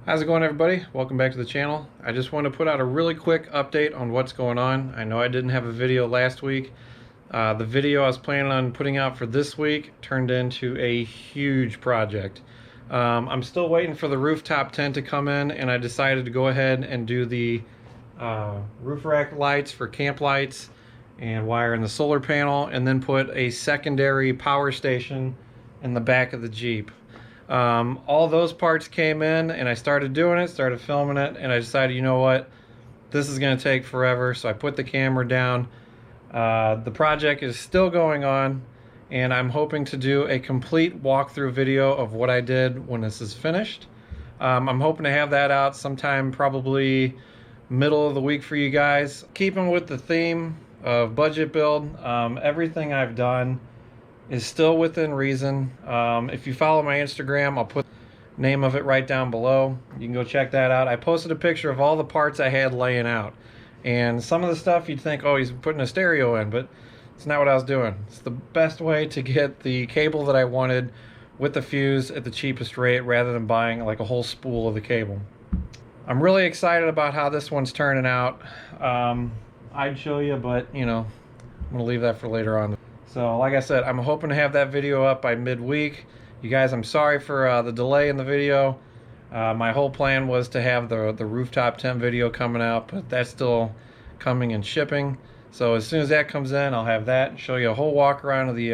How's it going, everybody? Welcome back to the channel. I just want to put out a really quick update on what's going on. I know I didn't have a video last week. The video I was planning on putting out for this week turned into a huge project. I'm still waiting for the rooftop tent to come in, and I decided to go ahead and do the roof rack lights for camp lights and wire in the solar panel, and then put a secondary power station in the back of the Jeep. All those parts came in, and I started doing it, started filming it, and I decided, you know what, this is going to take forever, so I put the camera down. The project is still going on, and I'm hoping to do a complete walkthrough video of what I did when this is finished. I'm hoping to have that out sometime probably middle of the week for you guys. Keeping with the theme of budget build, everything I've done is still within reason. If you follow my Instagram, I'll put the name of it right down below. You can go check that out. I posted a picture of all the parts I had laying out. And some of the stuff you'd think, oh, he's putting a stereo in, but it's not what I was doing. It's the best way to get the cable that I wanted with the fuse at the cheapest rate rather than buying like a whole spool of the cable. I'm really excited about how this one's turning out. I'd show you, but you know, I'm gonna leave that for later on. So like I said, I'm hoping to have that video up by midweek. You guys, I'm sorry for the delay in the video. My whole plan was to have the rooftop tent video coming out, but that's still coming and shipping. So as soon as that comes in, I'll have that, show you a whole walk around of the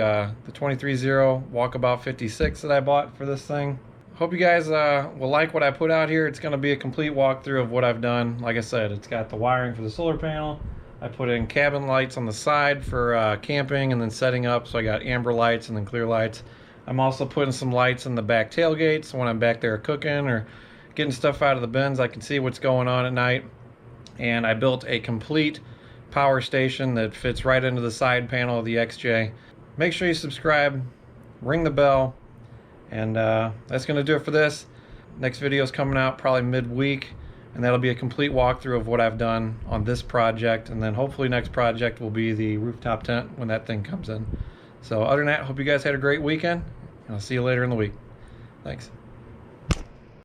23-0 Walkabout 56 that I bought for this thing. Hope you guys will like what I put out here. It's going to be a complete walkthrough of what I've done. Like I said, it's got the wiring for the solar panel. I put in cabin lights on the side for camping and then setting up, so I got amber lights and then clear lights. I'm also putting some lights in the back tailgate, so when I'm back there cooking or getting stuff out of the bins, I can see what's going on at night. And I built a complete power station that fits right into the side panel of the XJ. Make sure you subscribe, ring the bell, and that's going to do it for this. Next video is coming out probably midweek, and that'll be a complete walkthrough of what I've done on this project, and then hopefully next project will be the rooftop tent when that thing comes in. So other than that, hope you guys had a great weekend, and I'll see you later in the week. Thanks.